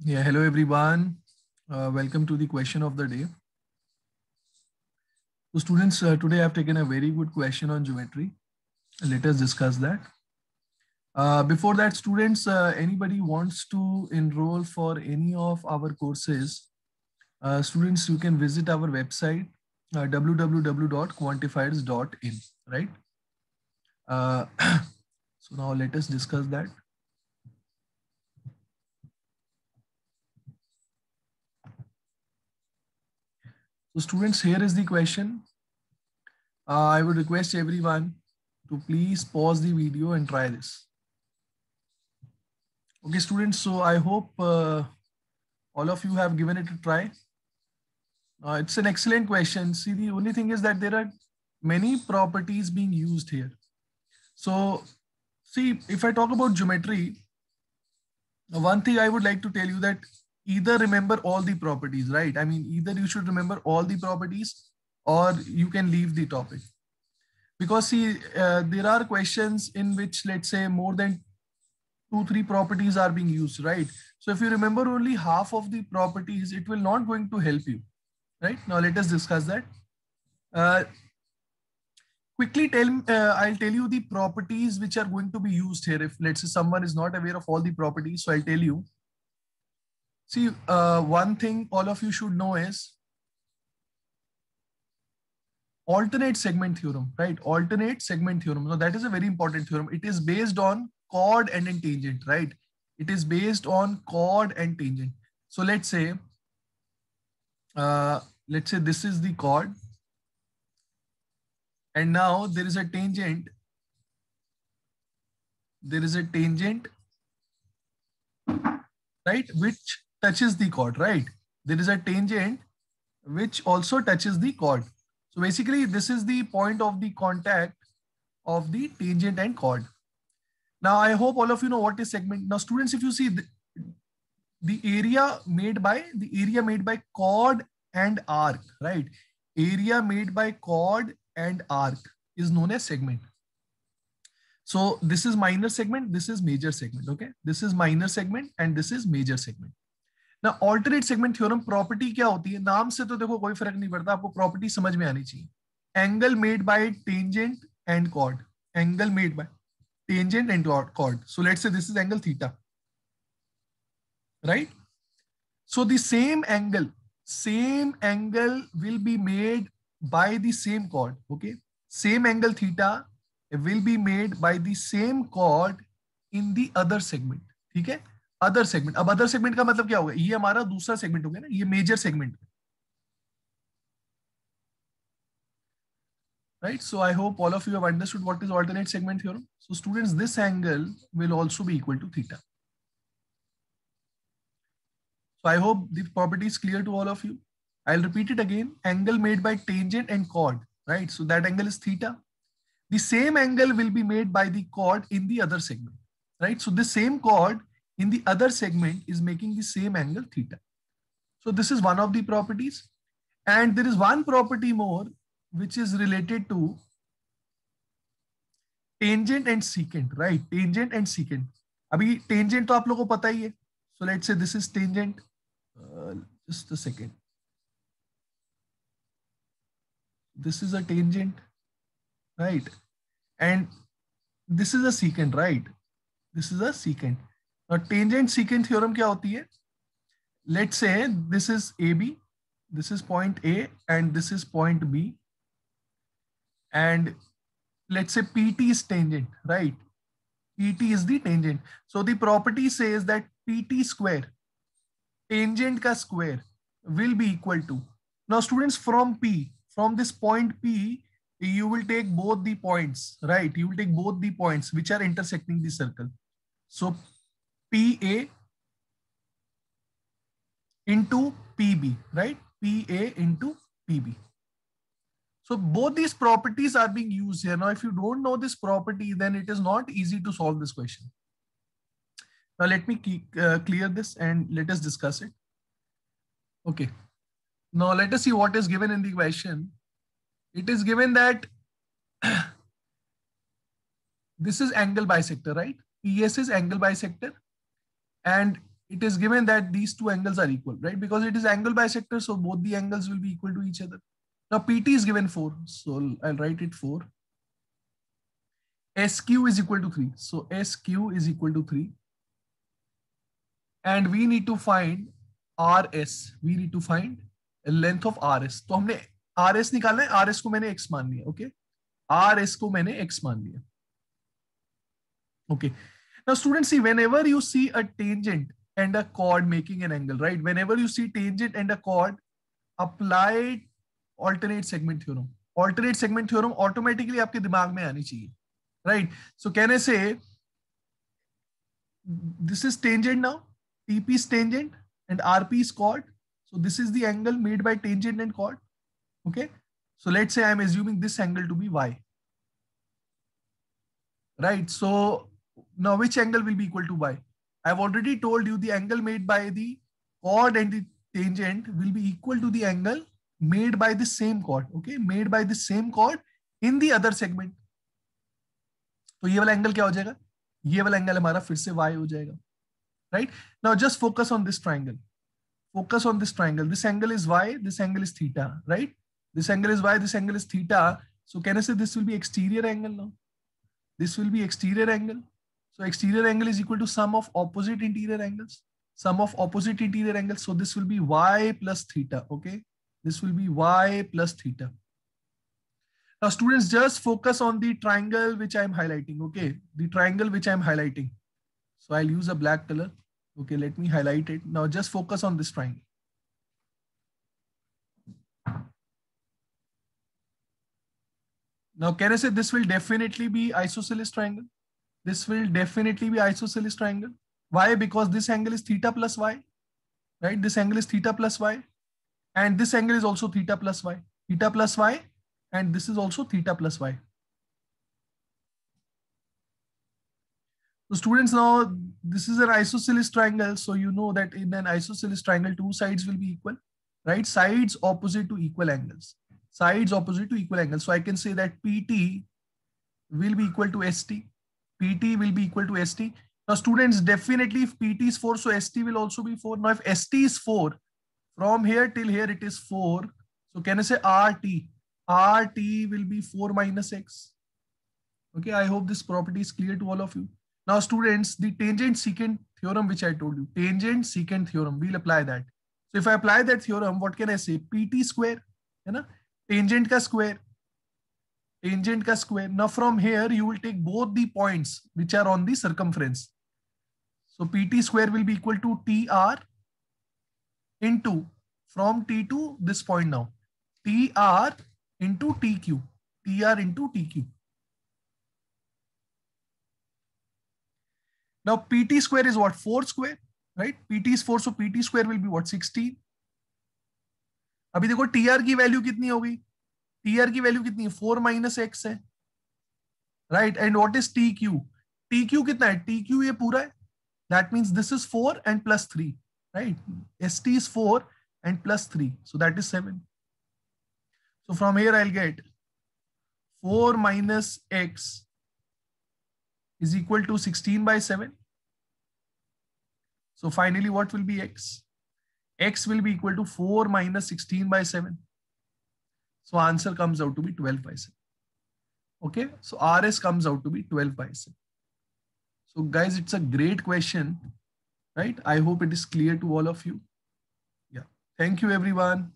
Yeah, hello everyone. Welcome to the question of the day. So students, today I've taken a very good question on geometry. Let us discuss that. Before that, students, anybody wants to enroll for any of our courses, students, you can visit our website, www.quantifiers.in, right? Uh, so now let us discuss that. So students, here is the question. I would request everyone to please pause the video and try this. Okay, students, so I hope all of you have given it a try. It's an excellent question. See, the only thing is that there are many properties being used here. So, see, if I talk about geometry, one thing I would like to tell you that either remember all the properties, right? I mean, either you should remember all the properties or you can leave the topic. Because see, there are questions in which, let's say, more than 2-3 properties are being used, right? So if you remember only half of the properties, it will not going to help you, right? Now let us discuss that. Uh, quickly I'll tell you the properties which are going to be used here. If let's say someone is not aware of all the properties, so I'll tell you. See, one thing all of you should know is alternate segment theorem, right? Alternate segment theorem. Now that is a very important theorem. It is based on chord and tangent, right? It is based on chord and tangent. So let's say this is the chord, and now there is a tangent. There is a tangent, right, which touches the chord, right? There is a tangent which also touches the chord. So basically, this is the point of the contact of the tangent and chord. Now, I hope all of you know what is segment. Now, students, if you see the area made by chord and arc, right? Area made by chord and arc is known as segment. So this is minor segment, this is major segment, okay? This is minor segment and this is major segment. ना alternate segment theorem property क्या होती है? नाम से तो देखो कोई फर्क नहीं पड़ता, आपको प्रॉपर्टी समझ में आनी चाहिए. Angle made by tangent and chord. Angle made by tangent and chord. So let's say this is angle theta, right? So the same angle will be made by the same chord, okay? Same angle theta will be made by the same chord in the other segment, ठीक है? Other segment. अब other segment का मतलब क्या होगा? ये हमारा दूसरा सेगमेंट हो गया ना, ये major segment, right? So I hope all of you have understood what is alternate segment theorem. So students, this angle will also be equal to theta. So I hope the property is clear to all of you. I'll repeat it again. Angle made by tangent and chord, right? So that angle is theta. The same angle will be made by the chord in the other segment, right? So this same chord in the other segment is making the same angle theta. So this is one of the properties. And there is one property more which is related to tangent and secant, right? Tangent and secant. अभी tangent तो आप लोगों को पता ही है. So let's say this is tangent. Just a second. This is a tangent, right? And this is a secant, right? This is a secant. Now tangent secant theorem क्या होती है? Let's say this is AB, this is point A, and this is point B. And let's say PT is tangent, right? PT is the tangent. So the property says that PT square, tangent ka square, will be equal to. Now students, from this point P, you will take both the points, right? You will take both the points which are intersecting the circle. So PA into PB, right? PA into PB. So both these properties are being used here. Now, if you don't know this property, then it is not easy to solve this question. Now, let me clear this and let us discuss it. Okay. Now, let us see what is given in the question. It is given that this is angle bisector, right? PS is angle bisector. And it is given that these two angles are equal, right? Because it is angle bisector, so both the angles will be equal to each other. Now PT is given 4, so I'll write it 4. SQ is equal to 3, so SQ is equal to 3. And we need to find RS. We need to find length of RS. तो हमने RS निकालना है, RS को मैंने X मान लिया, okay? RS को मैंने X मान लिया. Okay. Now students, see, whenever you see a tangent and a chord making an angle, right? Whenever you see tangent and a chord, apply alternate segment theorem. Alternate segment theorem automatically आपके दिमाग में आनी चाहिए, right? So can I say this is tangent now? TP is tangent and RP is chord. So this is the angle made by tangent and chord. Okay. So let's say I'm assuming this angle to be Y. Right. So now which angle will be equal to Y? I've already told you the angle made by the chord and the tangent will be equal to the angle made by the same chord. Okay. Made by the same chord in the other segment. तो ये वाला angle क्या हो जाएगा? ये वाला angle हमारा फिर से y हो जाएगा. Right? Now just focus on this triangle. Focus on this triangle. This angle is y, this angle is theta, right? This angle is y, this angle is theta. So can I say this will be exterior angle now? This will be exterior angle. So exterior angle is equal to sum of opposite interior angles. Sum of opposite interior angles. So this will be y plus theta, okay? This will be y plus theta. Now students, just focus on the triangle which I am highlighting, okay? The triangle which I am highlighting. So I'll use a black color. Okay, let me highlight it. Now just focus on this triangle. Now can I say this will definitely be isosceles triangle? This will definitely be isosceles triangle. Why? Because this angle is theta plus y, right? This angle is theta plus y. And this angle is also theta plus y. Theta plus y. And this is also theta plus y. So students, now this is an isosceles triangle. So you know that in an isosceles triangle, two sides will be equal, right? Sides opposite to equal angles. Sides opposite to equal angles. So I can say that PT will be equal to ST. PT will be equal to ST. Now students, definitely if PT is 4, so ST will also be 4. Now if ST is 4, from here till here it is 4. So can I say RT? RT will be 4 minus X. Okay, I hope this property is clear to all of you. Now students, the tangent secant theorem which I told you, tangent secant theorem, we'll apply that. So if I apply that theorem, what can I say? PT square, है ना? Tangent का square. Tangent का square. Now from here, you will take both the points which are on the circumference. So PT square will be equal to TR into, from T to this point now, TR into TQ. TR into TQ. Now PT square is what? 4 square, right? PT is 4, so PT square will be what? 16. अभी देखो TR की value कितनी होगी? TR की value कितनी है? 4 minus X है, right? And what is TQ? TQ कितना है? TQ ये पूरा है. That means this is 4 and plus 3, right? ST is 4 and plus 3, so that is 7. So from here I'll get 4 minus X is equal to 16 by 7. So finally, what will be X? X will be equal to 4 minus 16 by 7. So answer comes out to be 12 by 7. Okay, so RS comes out to be 12 by 7. So guys, it's a great question, right? I hope it is clear to all of you. Yeah, thank you everyone.